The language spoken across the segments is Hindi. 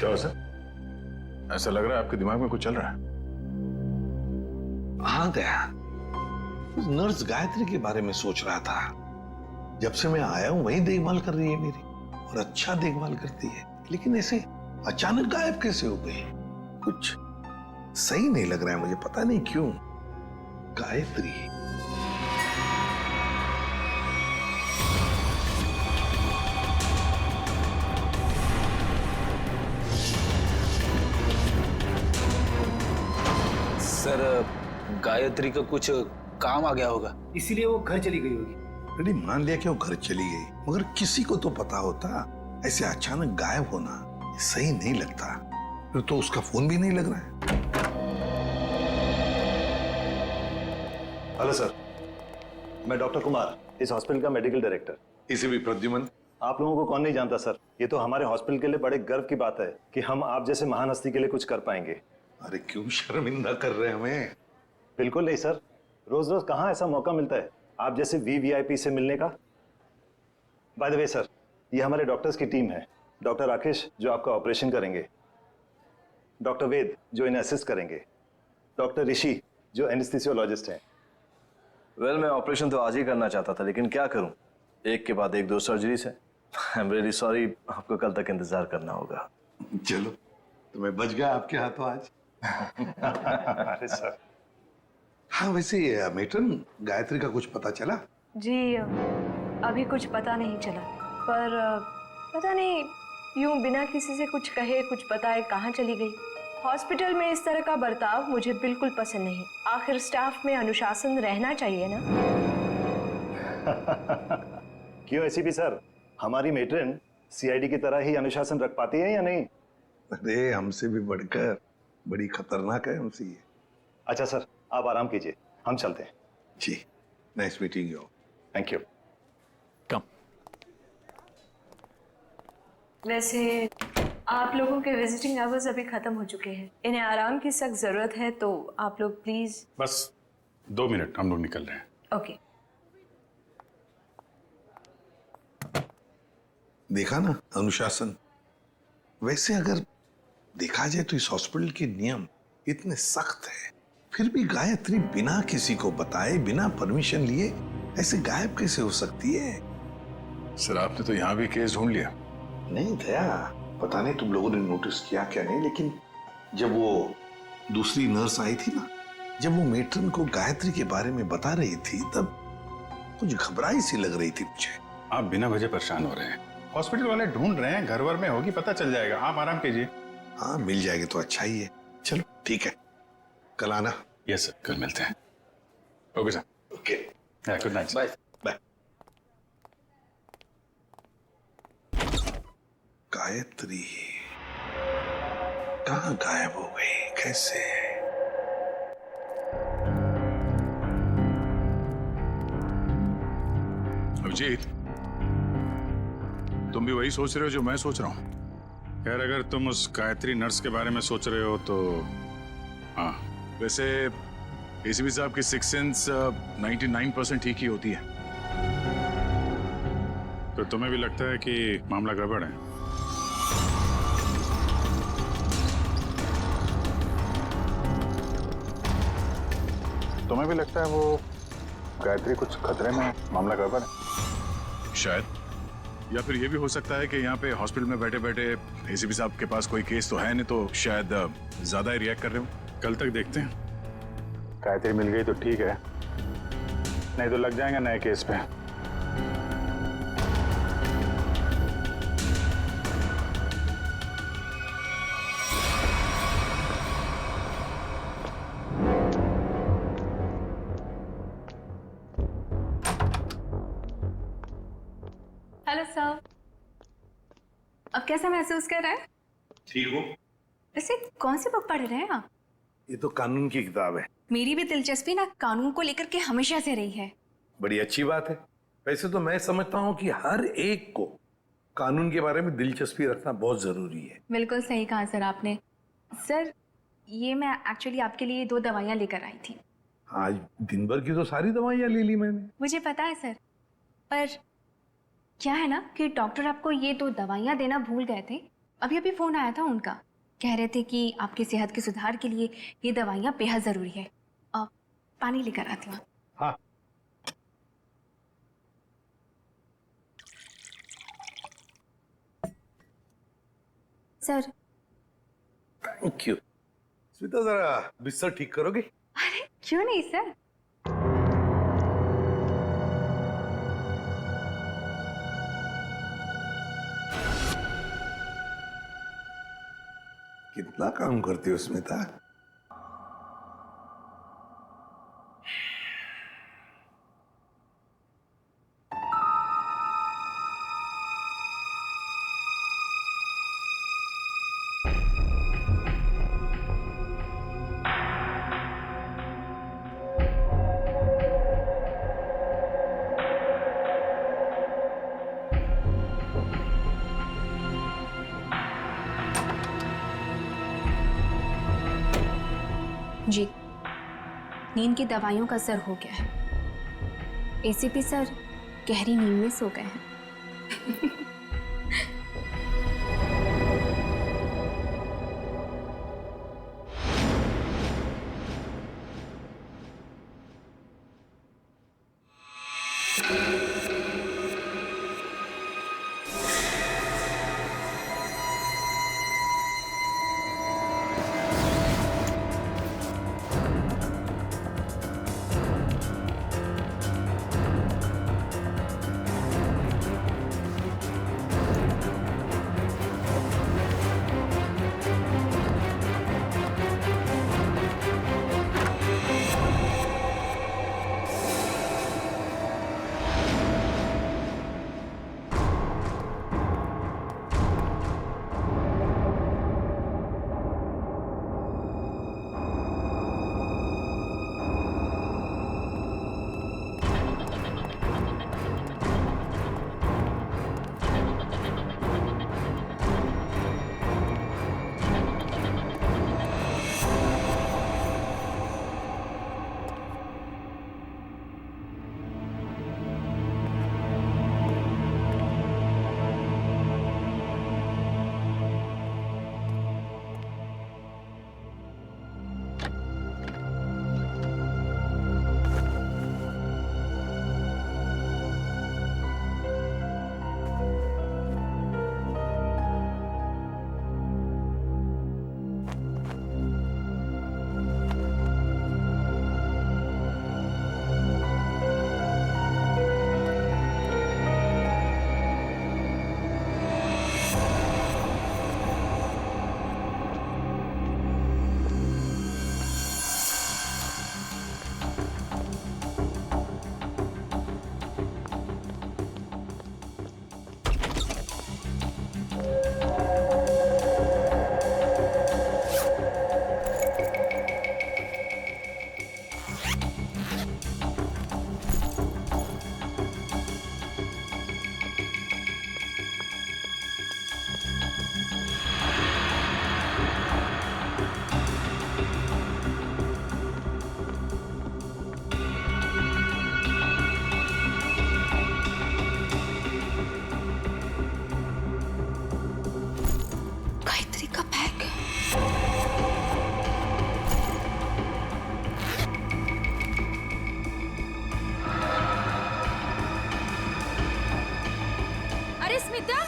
क्या हो सर? ऐसा लग रहा है आपके दिमाग में कुछ चल रहा है। हाँ दया, उस नर्स गायत्री के बारे में सोच रहा था। जब से मैं आया हूं वही देखभाल कर रही है मेरी, और अच्छा देखभाल करती है, लेकिन ऐसे अचानक गायब कैसे हो गई? कुछ सही नहीं लग रहा है मुझे, पता नहीं क्यों। गायत्री सर, गायत्री का कुछ काम आ गया होगा, इसीलिए वो घर चली गई होगी। अरे मान लिया कि वो घर चली गई, मगर किसी को तो पता होता। ऐसे अचानक गायब होना सही नहीं लगता। फिर तो उसका फोन भी नहीं लग रहा है। हेलो सर, मैं डॉक्टर कुमार, इस हॉस्पिटल का मेडिकल डायरेक्टर। इसे भी प्रद्युमन। आप लोगों को कौन नहीं जानता सर, ये तो हमारे हॉस्पिटल के लिए बड़े गर्व की बात है कि हम आप जैसे महान हस्ती के लिए कुछ कर पाएंगे। अरे क्यों शर्मिंदा कर रहे हैं हमें? बिल्कुल नहीं सर, रोज रोज कहाँ ऐसा मौका मिलता है आप जैसे वीवीआईपी से मिलने का। बाय द वे सर, ये हमारे डॉक्टर्स की टीम है। डॉक्टर राकेश जो आपका ऑपरेशन करेंगे, डॉक्टर वेद जो इन्हें असिस्ट करेंगे, डॉक्टर ऋषि जो एनेस्थीसियोलॉजिस्ट हैं। वेल, मैं ऑपरेशन तो आज ही करना चाहता था, लेकिन क्या करूं, एक के बाद एक दो सर्जरीज है। आई एम रियली सॉरी, आपको कल तक इंतजार करना होगा। चलो, तो मैं बच गया आपके हाथों आज। अरे सर। हाँ वैसे मेट्रन, गायत्री का कुछ पता चला? जी अभी कुछ पता नहीं चला, पर पता नहीं यूं बिना किसी से कुछ कहे कुछ बताए कहाँ चली गई। हॉस्पिटल में इस तरह का बर्ताव मुझे बिल्कुल पसंद नहीं। आखिर स्टाफ में अनुशासन रहना चाहिए ना। क्यों एसीपी सर, हमारी मेट्रन सीआईडी की तरह ही अनुशासन रख पाती है या नहीं? अरे हमसे भी बढ़कर बड़ी खतरनाक है हमसे ये। अच्छा सर, आप आराम कीजिए, हम चलते हैं। जी, nice meeting you. Thank you. कम। वैसे आप लोगों के विजिटिंग आवर्स अभी खत्म हो चुके हैं, इन्हें आराम की सख्त जरूरत है, तो आप लोग प्लीज। बस 2 मिनट, हम लोग निकल रहे हैं। ओके। देखा ना अनुशासन। वैसे अगर देखा जाए तो इस हॉस्पिटल के नियम इतने सख्त है, फिर भी गायत्री बिना किसी को बताए, बिना परमिशन लिए ऐसे गायब कैसे हो सकती है? सर आपने तो यहाँ भी केस ढूंढ लिया। नहीं दया, पता नहीं तुम लोगों ने नोटिस किया क्या नहीं, लेकिन जब वो दूसरी नर्स आई थी ना, जब वो मेट्रन को गायत्री के बारे में बता रही थी, तब कुछ घबराई सी लग रही थी मुझे। आप बिना वजह परेशान हो रहे हैं। हॉस्पिटल वाले ढूंढ रहे हैं, घर वर में होगी, पता चल जाएगा। आप आराम कीजिए। हाँ मिल जाएगी तो अच्छा ही है। चलो ठीक है, कल आना। यस सर, कल मिलते हैं। Okay sir. Okay, good night. Bye. Bye. Gayatri कहाँ गायब हो गई, कैसे? अभिजीत, तुम भी वही सोच रहे हो जो मैं सोच रहा हूँ? खैर, अगर तुम उस गायत्री नर्स के बारे में सोच रहे हो तो हाँ, वैसे एसीपी साहब की सिक्स सेंस 99% ठीक ही होती है। तो तुम्हें भी लगता है कि मामला गड़बड़ है? तुम्हें भी लगता है वो गायत्री कुछ खतरे में, मामला गड़बड़ है? शायद। या फिर ये भी हो सकता है कि यहाँ पे हॉस्पिटल में बैठे बैठे एसीपी साहब के पास कोई केस तो है नहीं, तो शायद ज्यादा ही रिएक्ट कर रहे हो। कल तक देखते हैं। गायत्री मिल गई तो ठीक है, नहीं तो लग जाएंगे नए केस पे। हेलो सर, अब कैसा महसूस कर रहे हैं? ठीक हो? वैसे कौन सी बुक पढ़ रहे हैं आप? ये तो कानून की किताब है। मेरी भी दिलचस्पी ना कानून को लेकर के हमेशा से रही है। बड़ी अच्छी बात है। वैसे तो मैं समझता हूँ कि हर एक को कानून के बारे में दिलचस्पी रखना बहुत जरूरी है। बिल्कुल सही कहा सर आपने। सर, ये मैं एक्चुअली आपके लिए 2 दवाइयाँ लेकर आई थी। आज दिन भर की तो सारी दवाइयाँ ले ली मैंने। मुझे पता है सर, पर क्या है ना कि डॉक्टर आपको ये 2 दवाइयाँ देना भूल गए थे, अभी अभी फोन आया था उनका, कह रहे थे कि आपकी सेहत के सुधार के लिए ये दवाइयाँ बेहद जरूरी है। पानी लेकर आती हूँ। हाँ। सर। Thank you. स्मिता जरा बिस्तर ठीक करोगे? अरे क्यों नहीं सर। कितना काम करती हो स्मिता? जी, नींद की दवाइयों का असर हो गया है। एसीपी सर गहरी नींद में सो गए हैं।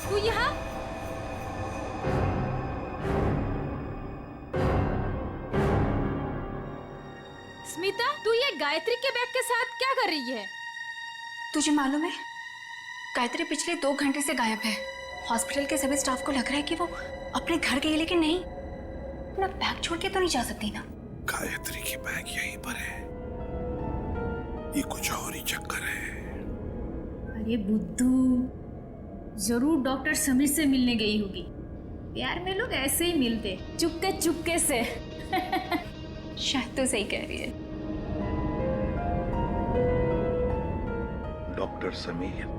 तू यहाँ? स्मिता, तू ये गायत्री के बैग के साथ क्या कर रही है? तुझे मालूम है, गायत्री पिछले 2 घंटे से गायब है। हॉस्पिटल के सभी स्टाफ को लग रहा है कि वो अपने घर गई, लेकिन नहीं, अपना बैग छोड़ के तो नहीं जा सकती ना। गायत्री की बैग यहीं पर है, ये कुछ और ही चक्कर है। अरे बुद्धू, जरूर डॉक्टर समीर से मिलने गई होगी। प्यार में लोग ऐसे ही मिलते, चुपके चुपके से। शायद तो सही कह रही है। डॉक्टर समीर,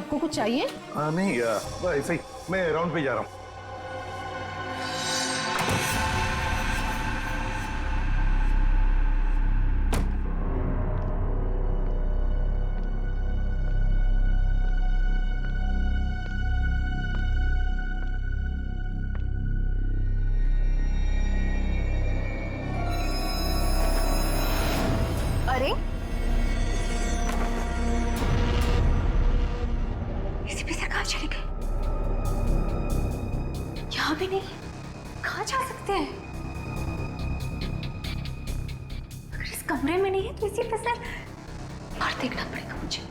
आपको कुछ चाहिए? नहीं ऐसे ही मैं राउंड पे जा रहा हूँ। अरे एसीपी सर कहाँ चले गए? यहाँ भी नहीं, कहाँ जा सकते हैं? अगर इस कमरे में नहीं है तो एसीपी सर बाहर देखना पड़ेगा मुझे।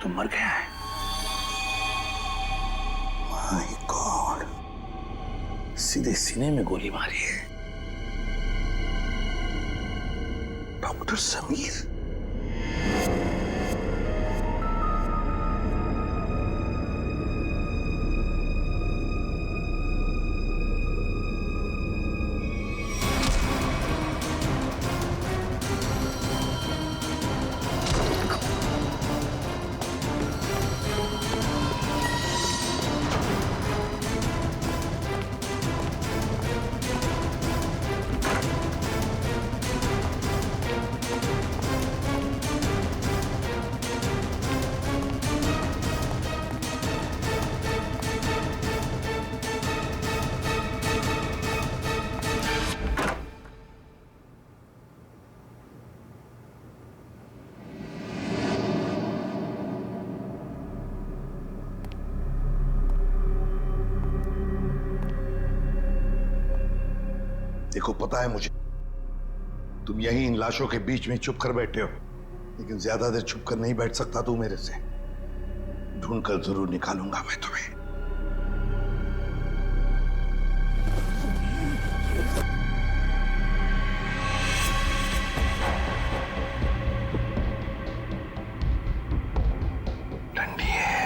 तो मर गया है। माय गॉड, सीधे सीने में गोली मारी है। डॉक्टर समीर। देखो, पता है मुझे तुम यहीं इन लाशों के बीच में चुप कर बैठे हो, लेकिन ज्यादा देर चुप कर नहीं बैठ सकता तू मेरे से। ढूंढ कर जरूर निकालूंगा मैं तुम्हें। ठंडी है।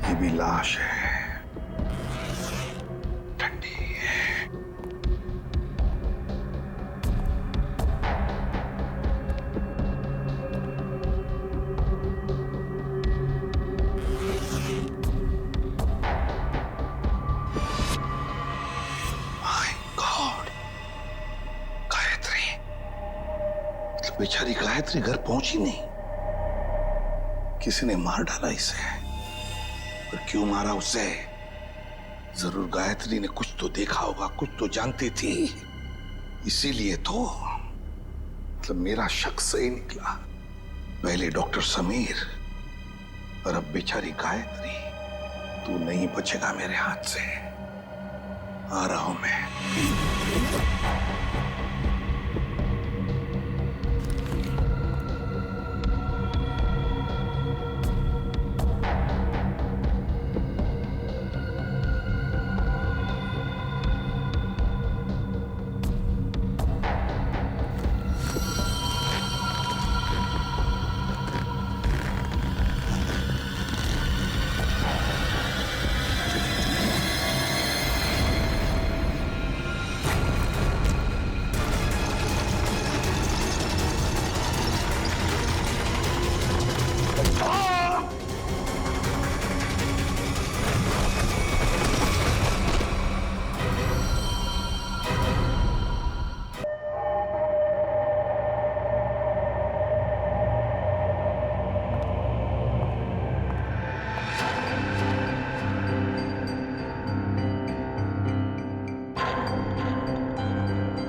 ये भी लाश है, ठंडी है। My God, Gayatri. मतलब बेचारी गायत्री घर पहुंची नहीं, किसी ने मार डाला इसे। पर क्यों मारा उसे? जरूर गायत्री ने कुछ तो देखा होगा, कुछ तो जानती थी, इसीलिए तो। मतलब मेरा शक सही निकला। पहले डॉक्टर समीर, और अब बेचारी गायत्री, तू नहीं बचेगा मेरे हाथ से। आ रहा हूं मैं।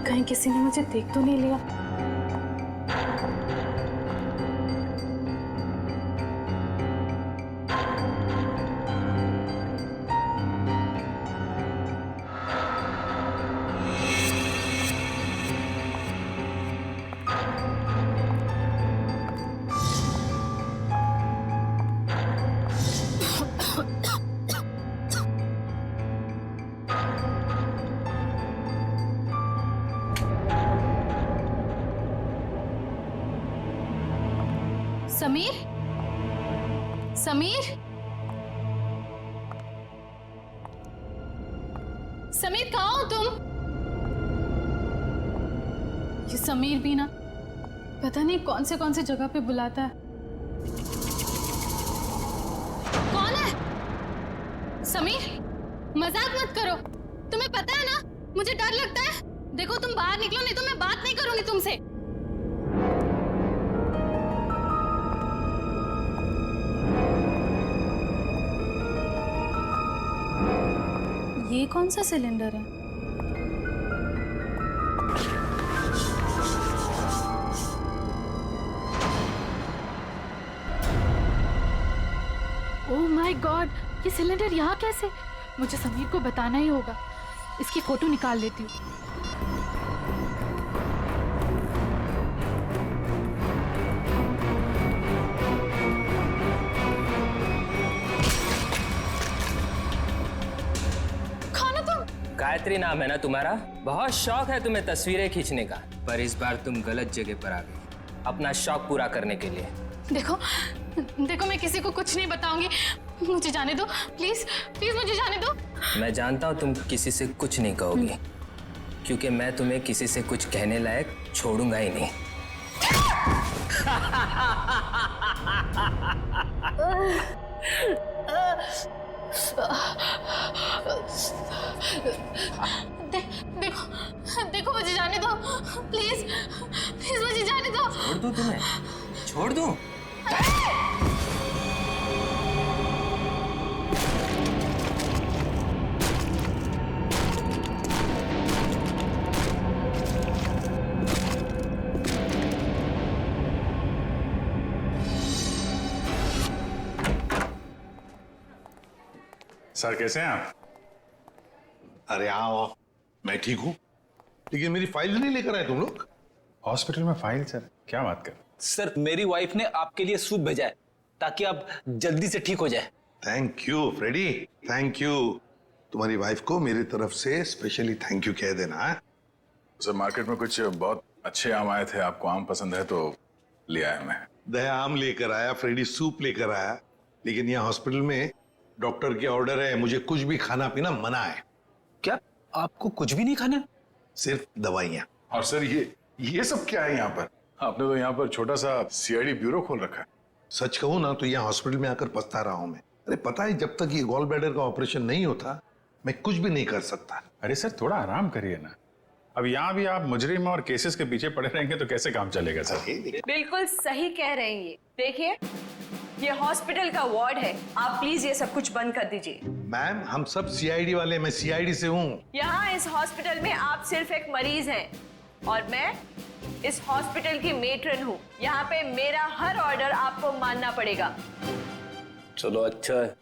कहीं किसी ने मुझे देख तो नहीं लिया? समीर, समीर, समीर कहाँ हो तुम? ये समीर भी ना पता नहीं कौन से जगह पे बुलाता है। कौन है? समीर, मजाक मत करो। तुम्हें पता है ना मुझे डर लगता है। देखो तुम बाहर निकलो नहीं तो मैं बात नहीं करूंगी तुमसे। ये कौन सा सिलेंडर है? ओह माय गॉड, ये सिलेंडर यहाँ कैसे? मुझे समीर को बताना ही होगा। इसकी फोटो निकाल लेती हूँ। गायत्री नाम है ना तुम्हारा? बहुत शौक है तुम्हें तस्वीरें खींचने का, पर इस बार तुम गलत जगह पर आ गई अपना शौक पूरा करने के लिए। देखो देखो, मैं किसी को कुछ नहीं बताऊंगी। मुझे जाने दो प्लीज, प्लीज मुझे जाने दो। मैं जानता हूँ तुम किसी से कुछ नहीं कहोगी, क्योंकि मैं तुम्हें किसी से कुछ कहने लायक छोड़ूंगा ही नहीं। देखो देखो, मुझे जाने दो प्लीज, प्लीज मुझे जाने दो। छोड़ दूं तुम्हें? छोड़ दूं? सर कैसे हैं आप? अरे आओ, मैं ठीक हूं, लेकिन मेरी फाइल नहीं लेकर आए तुम लोग। हॉस्पिटल में फाइल? सर क्या बात कर? सर मेरी वाइफ ने आपके लिए सूप भेजा है ताकि आप जल्दी से ठीक हो जाए। Thank you Freddy, thank you. तुम्हारी वाइफ को मेरी तरफ से स्पेशली थैंक यू कह देना। सर मार्केट में कुछ बहुत अच्छे आम आए थे, आपको आम पसंद है तो ले आया मैं। दया आम लेकर आया, फ्रेडी सूप लेकर आया, लेकिन यहाँ हॉस्पिटल में डॉक्टर के ऑर्डर है, मुझे कुछ भी खाना पीना मना है। क्या आपको कुछ भी नहीं खाना? सिर्फ दवाइयाँ। और सर ये सब क्या है यहाँ पर? आपने तो यहाँ पर छोटा सा सीआईडी ब्यूरो खोल रखा है। सच कहूँ ना तो यहाँ हॉस्पिटल में आकर पछता रहा हूँ मैं। अरे पता है, जब तक ये गॉल ब्लैडर का ऑपरेशन नहीं होता मैं कुछ भी नहीं कर सकता। अरे सर थोड़ा आराम करिए ना। अब यहाँ भी आप मुजरिम और केसेस के पीछे पड़े रहेंगे तो कैसे काम चलेगा सर? बिल्कुल सही कह रहे हैं ये। देखिए ये हॉस्पिटल का वार्ड है, आप प्लीज ये सब कुछ बंद कर दीजिए। मैम हम सब सीआईडी वाले, मैं सीआईडी से हूँ। यहाँ इस हॉस्पिटल में आप सिर्फ एक मरीज हैं और मैं इस हॉस्पिटल की मेट्रन हूँ। यहाँ पे मेरा हर ऑर्डर आपको मानना पड़ेगा। चलो अच्छा है,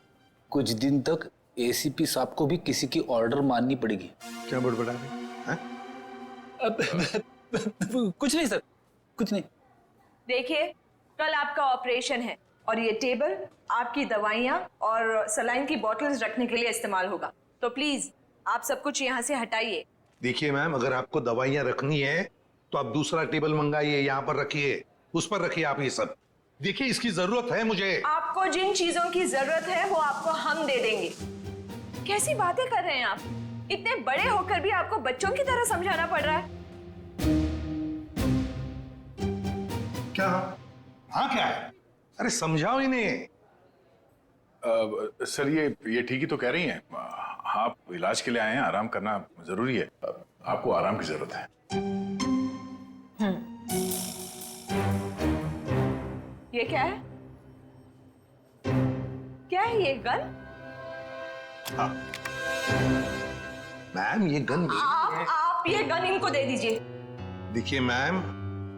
कुछ दिन तक एसीपी साहब को भी किसी की ऑर्डर माननी पड़ेगी। क्या बड़बड़ा रहे हैं? कुछ नहीं सर, कुछ नहीं। देखिए, कल आपका ऑपरेशन है और ये टेबल आपकी दवाइयाँ और सलाइन की बॉटल्स रखने के लिए इस्तेमाल होगा, तो प्लीज आप सब कुछ यहाँ से हटाइए। देखिए मैम, अगर आपको दवाइयाँ रखनी है तो आप दूसरा टेबल मंगाइए, यहाँ पर रखिए, उस पर रखिए आप ये सब। देखिए इसकी जरूरत है मुझे। आपको जिन चीजों की जरूरत है वो आपको हम दे देंगे। कैसी बातें कर रहे हैं आप? इतने बड़े होकर भी आपको बच्चों की तरह समझाना पड़ रहा है। क्या? हाँ क्या है? अरे समझाओ इन्हें। सर ये ठीक ही तो कह रही हैं। आप इलाज के लिए आए हैं, आराम करना जरूरी है। आपको आराम की जरूरत है। ये क्या है? क्या है ये गन? हाँ मैम, ये गन आप ये गन इनको दे दीजिए। देखिए मैम,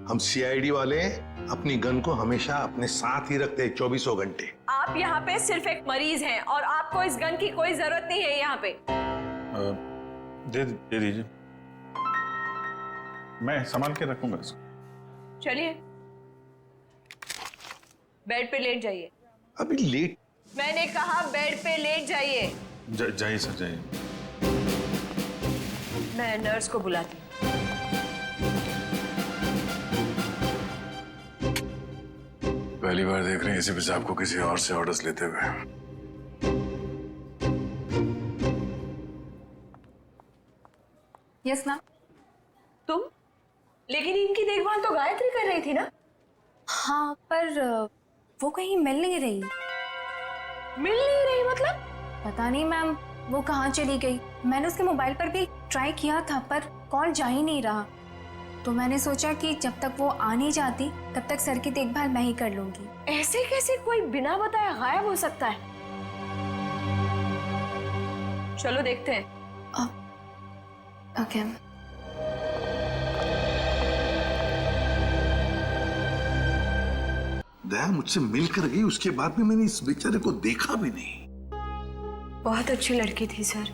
हम सीआईडी वाले अपनी गन को हमेशा अपने साथ ही रखते हैं 24 घंटे। आप यहाँ पे सिर्फ एक मरीज हैं और आपको इस गन की कोई जरूरत नहीं है यहाँ पे। दे दीजिए, मैं संभाल के रखूंगा इसको। चलिए बेड पे लेट जाइए। अभी लेट? मैंने कहा बेड पे लेट जाइए। जाइए सर, जाइए। मैं नर्स को बुलाती हूँ। पहली बार देख रहे हैं एसीपी साहब को किसी और से ऑर्डर्स लेते हुए। Yes ma'am. तुम? लेकिन इनकी देखभाल तो गायत्री कर रही थी ना? हाँ, पर वो कहीं मिल नहीं रही। मिल नहीं रही मतलब? पता नहीं मैम, वो कहाँ चली गई। मैंने उसके मोबाइल पर भी ट्राई किया था पर कॉल जा ही नहीं रहा, तो मैंने सोचा कि जब तक वो आ नहीं जाती तब तक सर की देखभाल मैं ही कर लूंगी। ऐसे कैसे कोई बिना बताए गायब हो सकता है? चलो देखते हैं। ओके। दया मुझसे मिलकर गई, उसके बाद में मैंने इस बेचारे को देखा भी नहीं। बहुत अच्छी लड़की थी सर।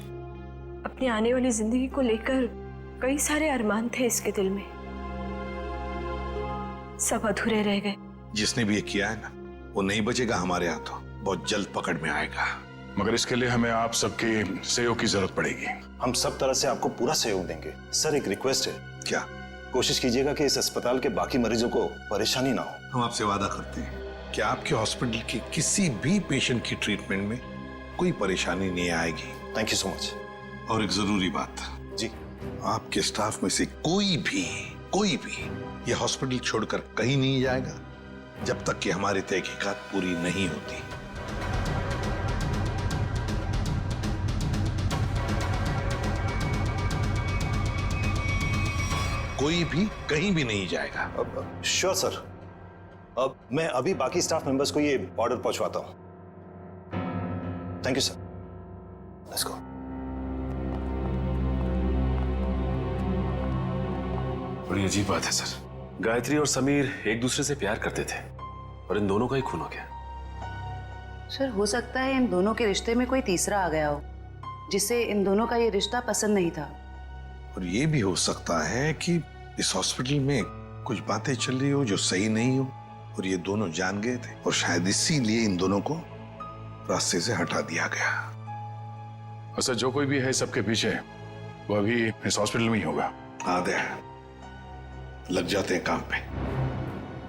अपनी आने वाली जिंदगी को लेकर कई सारे अरमान थे इसके दिल में, सब अधूरे रह गए। जिसने भी ये किया है ना, वो नहीं बचेगा हमारे हाथों, बहुत जल्द पकड़ में आएगा। मगर इसके लिए हमें आप सबके सहयोग की जरूरत पड़ेगी। हम सब तरह से आपको पूरा सहयोग देंगे। सर एक रिक्वेस्ट है, क्या? कोशिश कीजिएगा कि इस अस्पताल के बाकी मरीजों को परेशानी ना हो। हम आपसे वादा करते हैं कि आपके हॉस्पिटल के किसी भी पेशेंट की ट्रीटमेंट में कोई परेशानी नहीं आएगी। Thank you so much. और एक जरूरी बात जी, आपके स्टाफ में से कोई भी ये हॉस्पिटल छोड़कर कहीं नहीं जाएगा जब तक कि हमारी तहकीकात पूरी नहीं होती। कोई भी कहीं भी नहीं जाएगा। Sure sir. अब मैं अभी बाकी स्टाफ मेंबर्स को ये ऑर्डर पहुंचवाता हूं। Thank you sir. Let's go. बड़ी अजीब बात है सर, गायत्री और समीर एक दूसरे से प्यार करते थे और इन दोनों का ही खून हो गया। सर हो सकता है इन दोनों के रिश्ते में कोई तीसरा आ गया हो जिससे इन दोनों का ये रिश्ता पसंद नहीं था। और ये भी हो सकता है कि इस हॉस्पिटल में कुछ बातें चल रही हो जो सही नहीं हो और ये दोनों जान गए थे और शायद इसीलिए इन दोनों को रास्ते से हटा दिया गया। और सर जो कोई भी है सबके पीछे, वो अभी इस हॉस्पिटल में ही होगा। आधे लग जाते हैं काम पे।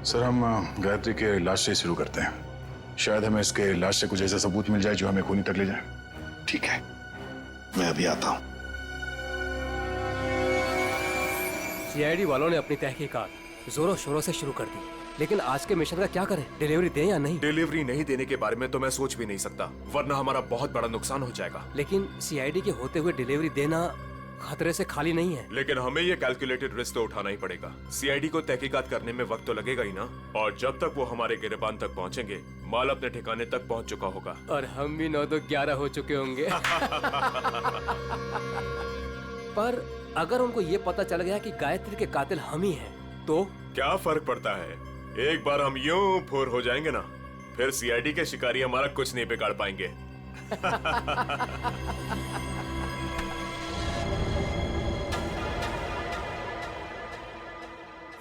सर हम गायत्री के इलाज से शुरू करते हैं। शायद हमें इसके इलाज से कुछ ऐसा सबूत मिल जाए जो हमें खूनी तक ले जाए। ठीक है, मैं अभी आता हूं। सीआईडी वालों ने अपनी तहकीकात जोरों शोरों से शुरू कर दी, लेकिन आज के मिशन का क्या करें? डिलीवरी दें या नहीं? डिलीवरी नहीं देने के बारे में तो मैं सोच भी नहीं सकता, वरना हमारा बहुत बड़ा नुकसान हो जाएगा। लेकिन सीआईडी के होते हुए डिलीवरी देना खतरे से खाली नहीं है। लेकिन हमें ये कैलकुलेटेड रिस्क तो उठाना ही पड़ेगा। सीआईडी को तहकीकात करने में वक्त तो लगेगा ही ना, और जब तक वो हमारे गिरबान तक पहुंचेंगे माल अपने ठिकाने तक पहुंच चुका होगा और हम भी 9 तो 11 हो चुके होंगे। पर अगर उनको ये पता चल गया कि गायत्री के कातिल हम ही हैं, तो क्या फर्क पड़ता है? एक बार हम यूं फूर हो जाएंगे ना, फिर सीआईडी के शिकारी हमारा कुछ नहीं बिगाड़ पाएंगे।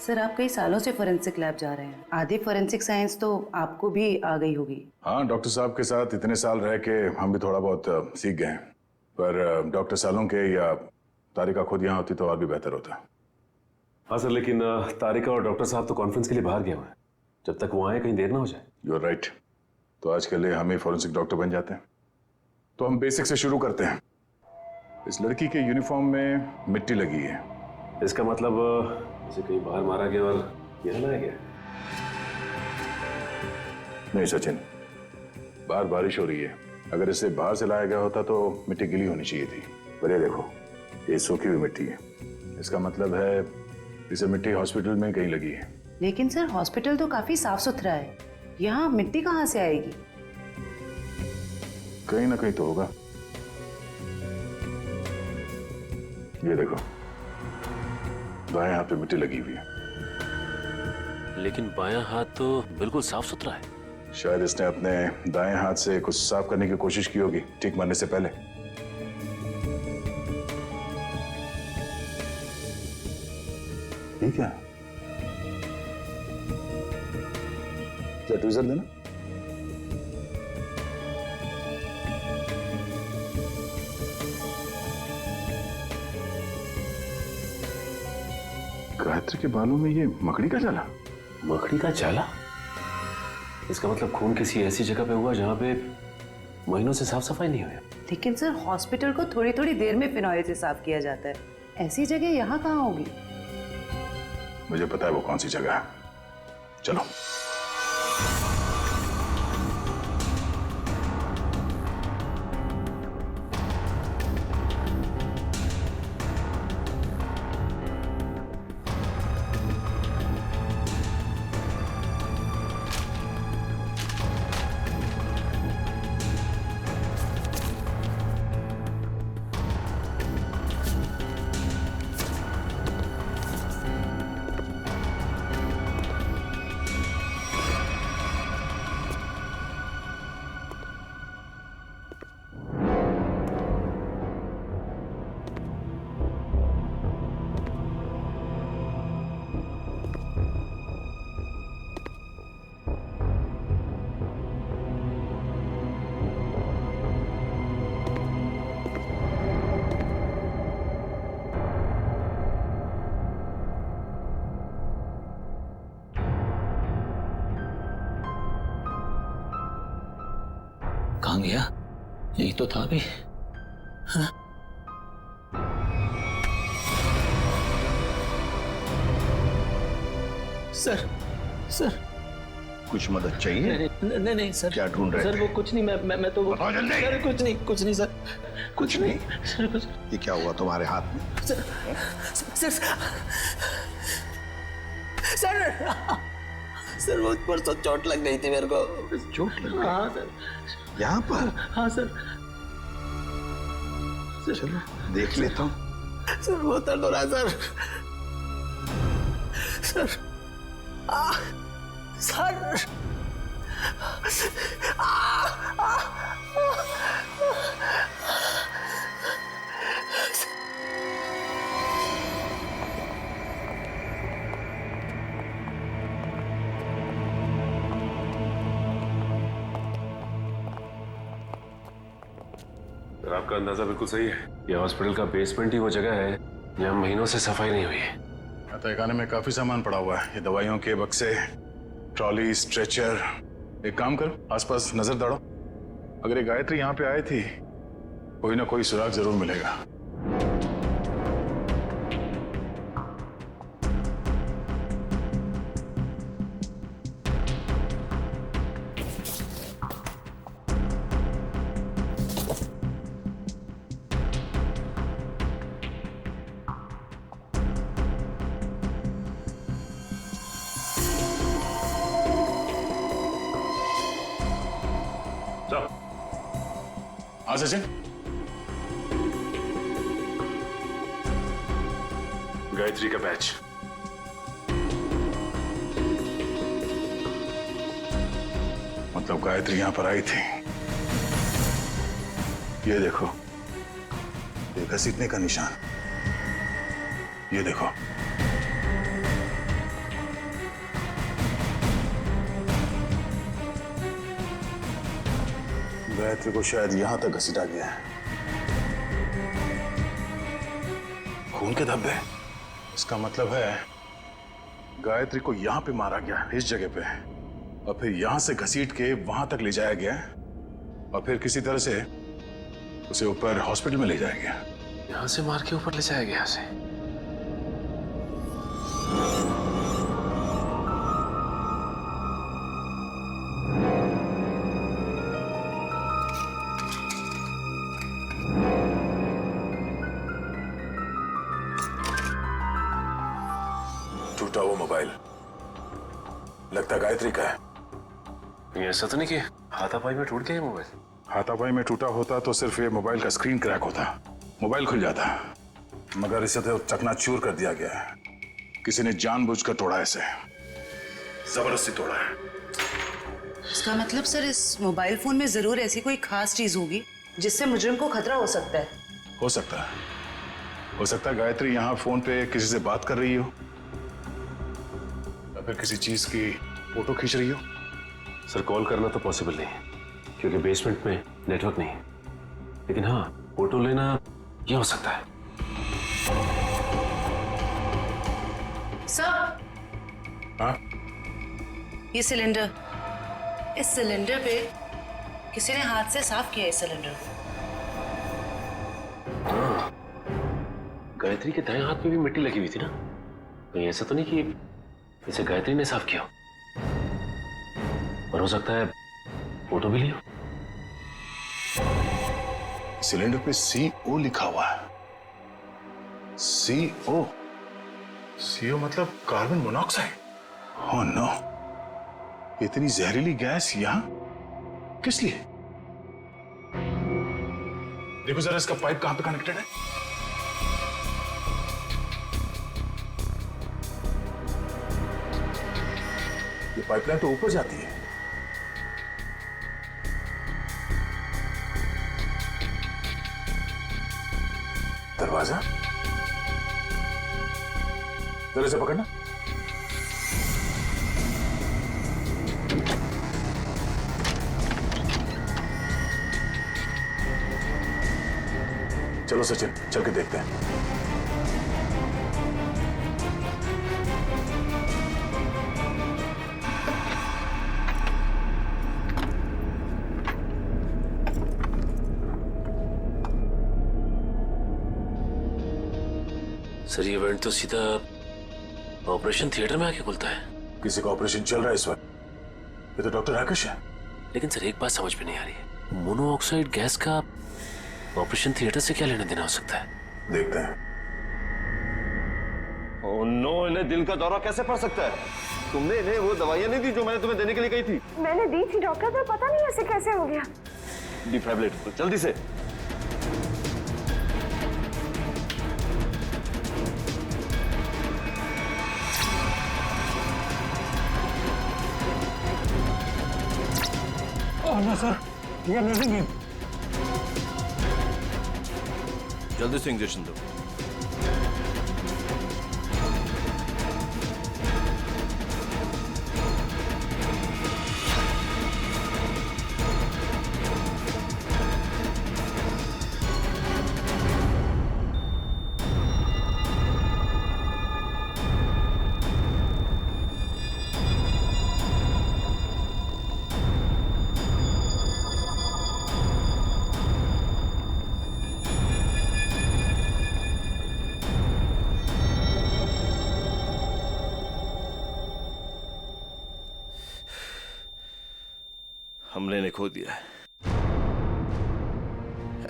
सर आप कई सालों से फोरेंसिक लैब जा रहे हैं, आधी फोरेंसिक साइंस तो आपको भी आ गई होगी। हाँ, डॉक्टर साहब के साथ इतने साल रह के हम भी थोड़ा बहुत सीख गए हैं। पर डॉक्टर सालों के या तारिका खुद यहाँ होती तो और भी बेहतर होता। हाँ सर, लेकिन तारिका और डॉक्टर साहब तो कॉन्फ्रेंस के लिए बाहर गए हुए हैं। जब तक वो आए कहीं देर ना हो जाए। You are right. तो आज के लिए हम ही फोरेंसिक डॉक्टर बन जाते हैं। तो हम बेसिक से शुरू करते हैं। इस लड़की के यूनिफॉर्म में मिट्टी लगी है। इसका मतलब इसे कहीं बाहर मारा गया और यहाँ लाया गया। नहीं सचिन, बाहर बारिश हो रही है। अगर इसे बाहर से लाया गया होता तो मिट्टी गीली होनी चाहिए थी। पर ये देखो, ये सूखी हुई मिट्टी है। इसका मतलब है इसे मिट्टी हॉस्पिटल में कहीं लगी है। लेकिन सर हॉस्पिटल तो काफी साफ सुथरा है, यहाँ मिट्टी कहाँ से आएगी? कहीं ना कहीं तो होगा। ये देखो, बाएं हाथ पे मिट्टी लगी हुई है। लेकिन बायां हाथ तो बिल्कुल साफ सुथरा है। शायद इसने अपने दाएं हाथ से कुछ साफ करने की कोशिश की होगी ठीक मरने से पहले। ठीक है, क्या ट्वीजर देना? गायत्री के बालों में ये मकड़ी का जाला। मकड़ी का जाला? इसका मतलब खून किसी ऐसी जगह पे हुआ जहां पे महीनों से साफ सफाई नहीं हुई। लेकिन सर हॉस्पिटल को थोड़ी थोड़ी देर में फिनॉइल से साफ किया जाता है, ऐसी जगह यहाँ कहाँ होगी? मुझे पता है वो कौन सी जगह है। चलो। कहाँ गया? यही तो था अभी। हाँ? सर, सर कुछ मदद चाहिए? नहीं नहीं सर। क्या ढूंढ रहे सर थे? वो कुछ नहीं, मैं तो बताओ जल्दी। सर कुछ नहीं सर। कुछ नहीं? सर कुछ। ये क्या हुआ तुम्हारे हाथ में? सर सर सर वो परसों चोट लग गई थी मेरे को। चोट लग गई? हाँ सर। यहाँ पर? हाँ सर। चलो देख लेता हूँ। सर बहुत दर्द हो रहा है सर। सर सर आपका अंदाजा बिल्कुल सही है। ये हॉस्पिटल का बेसमेंट ही वो जगह है जहाँ महीनों से सफाई नहीं हुई है। तहखाने में काफी सामान पड़ा हुआ है। ये दवाइयों के बक्से, ट्रॉली, स्ट्रेचर। एक काम करो, आसपास नजर दौड़ो। अगर ये गायत्री यहाँ पे आई थी, कोई ना कोई सुराग जरूर मिलेगा। हाँ सचिन, गायत्री का बैच। मतलब गायत्री यहां पर आई थी। ये देखो, ये घसीटने का निशान, ये देखो। गायत्री को शायद यहां तक घसीटा गया है। खून के धब्बे, इसका मतलब है गायत्री को यहां पे मारा गया, इस जगह पे, और फिर यहां से घसीट के वहां तक ले जाया गया, और फिर किसी तरह से उसे ऊपर हॉस्पिटल में ले जाया गया। यहां से मार के ऊपर ले जाया गया उसे। टूटा वो मोबाइल लगता गायत्री का है। ये ऐसा तो नहीं कि हाथापाई में टूट गया ये मोबाइल? हाथापाई में टूटा होता तो सिर्फ ये मोबाइल का स्क्रीन क्रैक होता, मोबाइल खुल जाता, मगर इसे तो चकनाचूर कर दिया गया है। किसी ने जानबूझकर तोड़ा, इसे जबरदस्ती तोड़ा है। इसका मतलब सर इस मोबाइल फोन में जरूर ऐसी कोई खास चीज होगी जिससे मुजरिम को खतरा हो सकता है। हो सकता है गायत्री यहाँ फोन पे किसी से बात कर रही हो, या फिर किसी चीज की फोटो खींच रही हो। सर कॉल करना तो पॉसिबल नहीं है क्योंकि बेसमेंट में नेटवर्क नहीं है, लेकिन हाँ फोटो लेना ये हो सकता है। सर, हाँ? ये सिलेंडर, इस सिलेंडर पे किसी ने हाथ से साफ किया है इस सिलेंडर को। हाँ, गायत्री के दाएं हाथ में भी मिट्टी लगी हुई थी ना, कहीं ऐसा तो नहीं कि इसे गायत्री ने साफ किया, और हो सकता है फोटो भी लिया। सिलेंडर पे CO लिखा हुआ है। CO मतलब कार्बन मोनोऑक्साइड। ओह नो, इतनी जहरीली गैस यहां किस लिए? देखो जरा इसका पाइप कहां पे कनेक्टेड है। ये पाइपलाइन तो ऊपर जाती है। दरवाजा जरा से पकड़ना। चलो सचिन, चल के देखते हैं। सर ये इवेंट तो सीधा ऑपरेशन थिएटर में आके खुलता है। किसी का ऑपरेशन चल रहा है इस वक्त। ये तो डॉक्टर राकेश है। लेकिन सर एक बात समझ में नहीं आ रही है, मोनोऑक्साइड गैस का ऑपरेशन थिएटर से क्या लेना देना हो सकता है? देखते हैं। ओह नो, इन्हें दिल का दौरा कैसे पड़ सकता है? तुमने इन्हें वो दवाइयां नहीं दी जो मैंने तुम्हें देने के लिए कही थी? मैंने दी थी डॉक्टर, पर पता नहीं ऐसे कैसे हो गया। डिफाइब्रिलेट जल्दी से। ना सर, ये नहीं। जल्दी से इंजेक्शन दो। हमने इन्हें खो दिया है।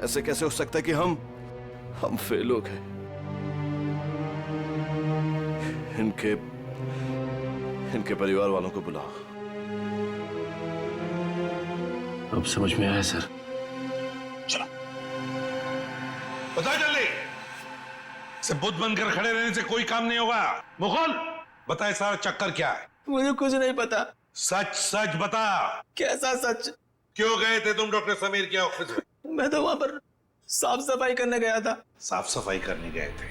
ऐसे कैसे हो सकता है कि हम फेल हो गए? इनके परिवार वालों को बुलाओ। अब समझ में आया सर। चलो बताओ जल्दी। से बुद्ध बनकर खड़े रहने से कोई काम नहीं होगा। मुगल, बताए सारा चक्कर क्या है? मुझे कुछ नहीं पता। सच सच बता। कैसा सच? क्यों गए थे तुम डॉक्टर समीर के ऑफिस में? मैं तो वहां पर साफ सफाई करने गया था। साफ सफाई करने गए थे?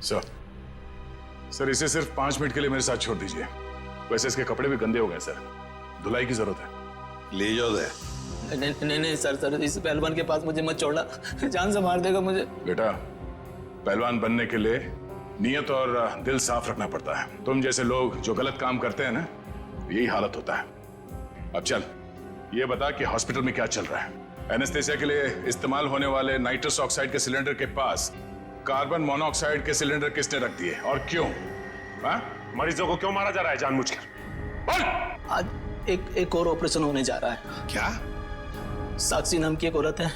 सर इसे सिर्फ 5 मिनट के लिए मेरे साथ छोड़ दीजिए। वैसे इसके कपड़े भी गंदे हो गए सर, धुलाई की जरूरत है। ले जाओ दे। नहीं सर, इस पहलवान के पास मुझे मत छोड़ना, जान से मार देगा मुझे। बेटा, पहलवान बनने के लिए नियत और दिल साफ रखना पड़ता है। तुम जैसे लोग जो गलत काम करते हैं ना, यही हालत होता है। अब चल ये बता कि हॉस्पिटल में क्या चल रहा है। एनेस्थेसिया के लिए इस्तेमाल होने वाले नाइट्रस ऑक्साइड के सिलेंडर के पास कार्बन मोनोऑक्साइड के सिलेंडर किसने रख दिए और क्यों? मरीजों को क्यों मारा जा रहा है जानबूझकर? बोल। आज एक और ऑपरेशन होने जा रहा है। क्या? साक्षी नाम की एक औरत है,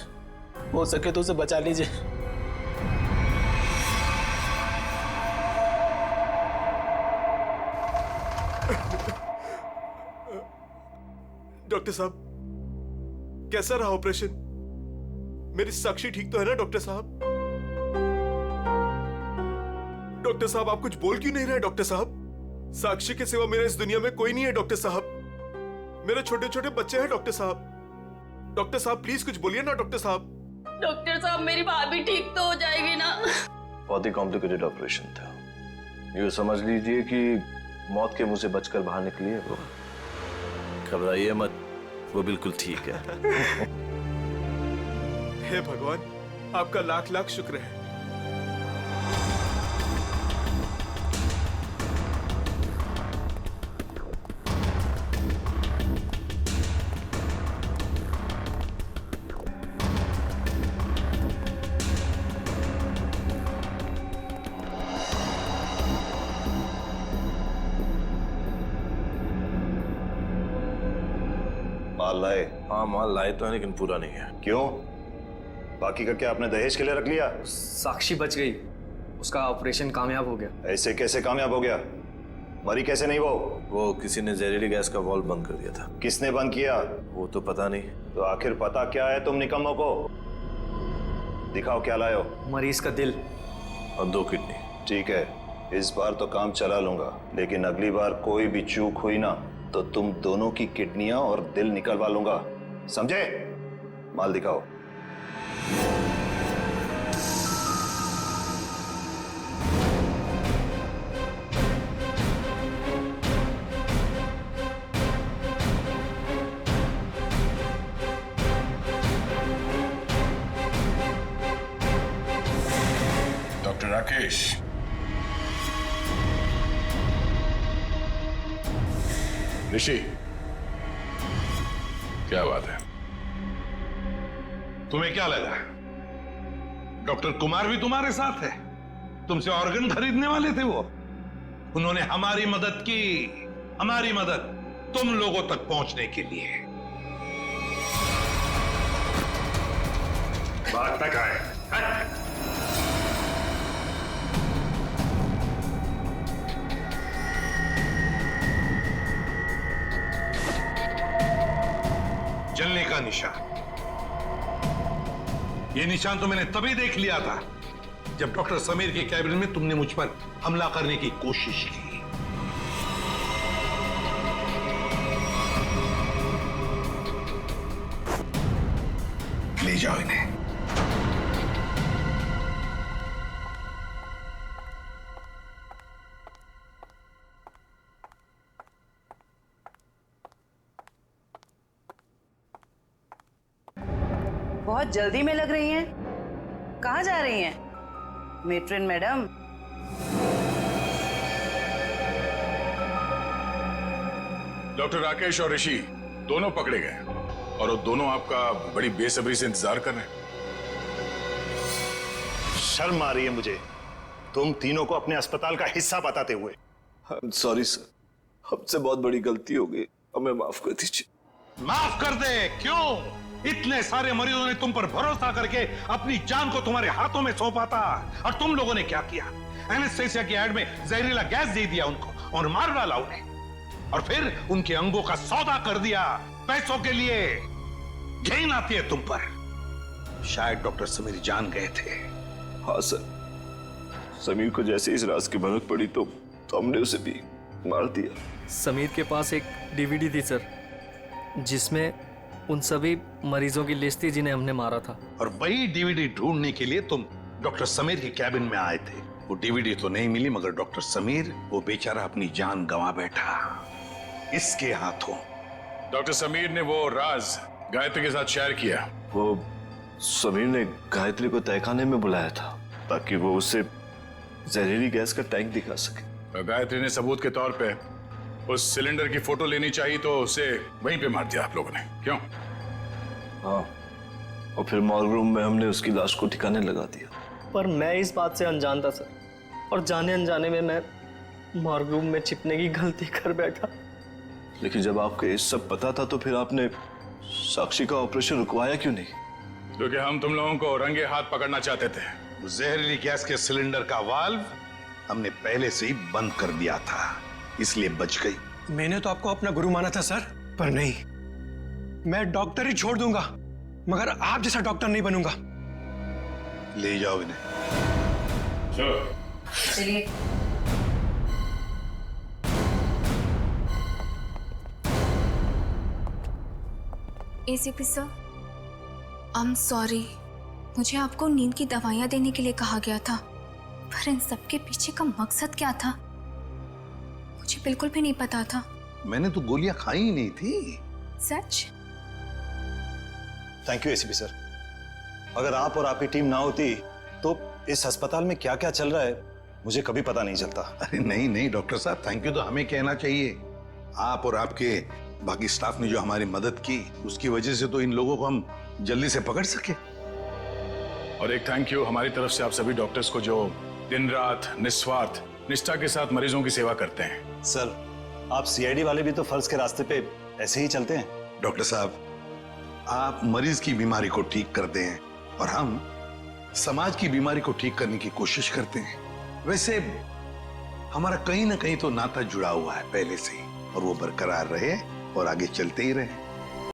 हो सके तो उसे बचा लीजिए। डॉक्टर साहब, कैसा रहा ऑपरेशन? मेरी साक्षी ठीक तो है ना डॉक्टर साहब? डॉक्टर साहब आप कुछ बोल क्यों नहीं रहे? डॉक्टर साहब, साक्षी के सिवा मेरे इस दुनिया में कोई नहीं है डॉक्टर साहब। मेरे छोटे छोटे बच्चे हैं डॉक्टर साहब। डॉक्टर साहब प्लीज कुछ बोलिए ना डॉक्टर साहब। डॉक्टर साहब मेरी भाभी ठीक तो हो जाएगी ना? बहुत ही कॉम्प्लिकेटेड ऑपरेशन था। यूँ समझ लीजिए कि मौत के मुंह से बचकर बाहर निकली है वो। घबराइए मत, वो बिल्कुल ठीक है। हे भगवान, आपका लाख लाख शुक्र है। माल लाए? हाँ माल लाए तो है, लेकिन पूरा नहीं है। क्यों? बाकी का क्या आपने दहेज के लिए रख लिया? साक्षी बच गई, उसका ऑपरेशन कामयाब हो गया। ऐसे कैसे कामयाब हो गया? मरी कैसे नहीं वो किसी ने जहरीली गैस का वाल्व बंद कर दिया था। किसने बंद किया? वो तो पता नहीं। तो आखिर पता क्या है तुम निकम्मों को? दिखाओ क्या लाए हो। मरीज का दिल और 2 किडनी। ठीक है, इस बार तो काम चला लूंगा, लेकिन अगली बार कोई भी चूक हुई ना तो तुम दोनों की किडनियां और दिल निकलवा लूंगा, समझे? माल दिखाओ। डॉक्टर राकेश, ऋषि, क्या बात है? तुम्हें क्या लगा डॉक्टर कुमार भी तुम्हारे साथ है? तुमसे ऑर्गन खरीदने वाले थे वो। उन्होंने हमारी मदद की, हमारी मदद तुम लोगों तक पहुंचने के लिए। बात तक आए। जलने का निशान, ये निशान तो मैंने तभी देख लिया था जब डॉक्टर समीर के कैबिन में तुमने मुझ पर हमला करने की कोशिश की। ले जाओ इन्हें। बहुत जल्दी में लग रही हैं। कहाँ जा रही हैं मेट्रिन मैडम? डॉक्टर राकेश और ऋषि दोनों पकड़े गए और वो दोनों आपका बड़ी बेसब्री से इंतजार कर रहे हैं। शर्म आ रही है मुझे तुम तीनों को अपने अस्पताल का हिस्सा बताते हुए। सॉरी सर, हमसे बहुत बड़ी गलती हो गई, हमें माफ कर दीजिए। माफ कर दे? क्यों? इतने सारे मरीजों ने तुम पर भरोसा करके अपनी जान को तुम्हारे हाथों में सौंपा था, और तुम लोगों ने क्या किया? एनेस्थेसिया की एड में जहरीला गैस दे दिया उनको और मार डाला उन्हें, और फिर उनके अंगों का सौदा कर दिया पैसों के लिए। घिन आती है तुम पर। शायद डॉक्टर समीर जान गए थे। हाँ सर, समीर को जैसे इस राज की भनक पड़ी तो हमने उसे भी मार दिया? समीर के पास एक डीवीडी थी सर, जिसमें उन सभी मरीजों की लिस्ट थी जिन्हें हमने मारा था। और वही डीवीडी ढूंढने के लिए तुम डॉक्टर समीर के कैबिन में आए थे। वो डीवीडी तो नहीं मिली, मगर डॉक्टर समीर वो बेचारा अपनी जान गंवा बैठा इसके हाथों। डॉक्टर समीर ने वो राज गायत्री के साथ शेयर किया। वो समीर ने गायत्री को तहखाने में बुलाया था ताकि वो उसे जहरीली गैस का टैंक दिखा सके। गायत्री ने सबूत के तौर पे उस सिलेंडर की फोटो लेनी चाहिए तो उसे वहीं पे मार दिया आप लोगों ने, क्यों? हाँ, और फिर मॉर्ग रूम में हमने उसकी लाश को ठिकाने लगा दिया। पर मैं इस बात से अनजान था सर, और जाने अनजाने में मैं मॉर्ग रूम में छिपने की गलती कर बैठा। लेकिन जब आपको ये सब पता था तो फिर आपने साक्षी का ऑपरेशन रुकवाया क्यों नहीं? क्योंकि हम तुम लोगों को रंगे हाथ पकड़ना चाहते थे। वो जहरीली गैस के सिलेंडर का वाल्व हमने पहले से ही बंद कर दिया था, इसलिए बच गई। मैंने तो आपको अपना गुरु माना था सर, पर नहीं, मैं डॉक्टर ही छोड़ दूंगा मगर आप जैसा डॉक्टर नहीं बनूंगा। ले जाओ इन्हें। चलिए। ACP sir, I am sorry, मुझे आपको नींद की दवाइयां देने के लिए कहा गया था, पर इन सब के पीछे का मकसद क्या था मुझे बिल्कुल भी नहीं पता था। मैंने तो गोलियां खाई ही नहीं थी। सच? Thank you ACP sir. अगर आप और आपकी टीम ना होती तो इस अस्पताल में क्या क्या चल रहा है मुझे कभी पता नहीं चलता। अरे नहीं नहीं डॉक्टर साहब, थैंक यू तो हमें कहना चाहिए। आप और आपके बाकी स्टाफ ने जो हमारी मदद की उसकी वजह से तो इन लोगों को हम जल्दी से पकड़ सके। और एक थैंक यू हमारी तरफ से आप सभी डॉक्टर्स को जो दिन रात निस्वार्थ निष्ठा के साथ मरीजों की सेवा करते हैं। सर, आप सीआईडी वाले भी तो फर्ज के रास्ते पे ऐसे ही चलते हैं। डॉक्टर साहब, आप मरीज की बीमारी को ठीक करते हैं और हम समाज की बीमारी को ठीक करने की कोशिश करते हैं। वैसे हमारा कहीं ना कहीं तो नाता जुड़ा हुआ है पहले से ही, और वो बरकरार रहे और आगे चलते ही रहे।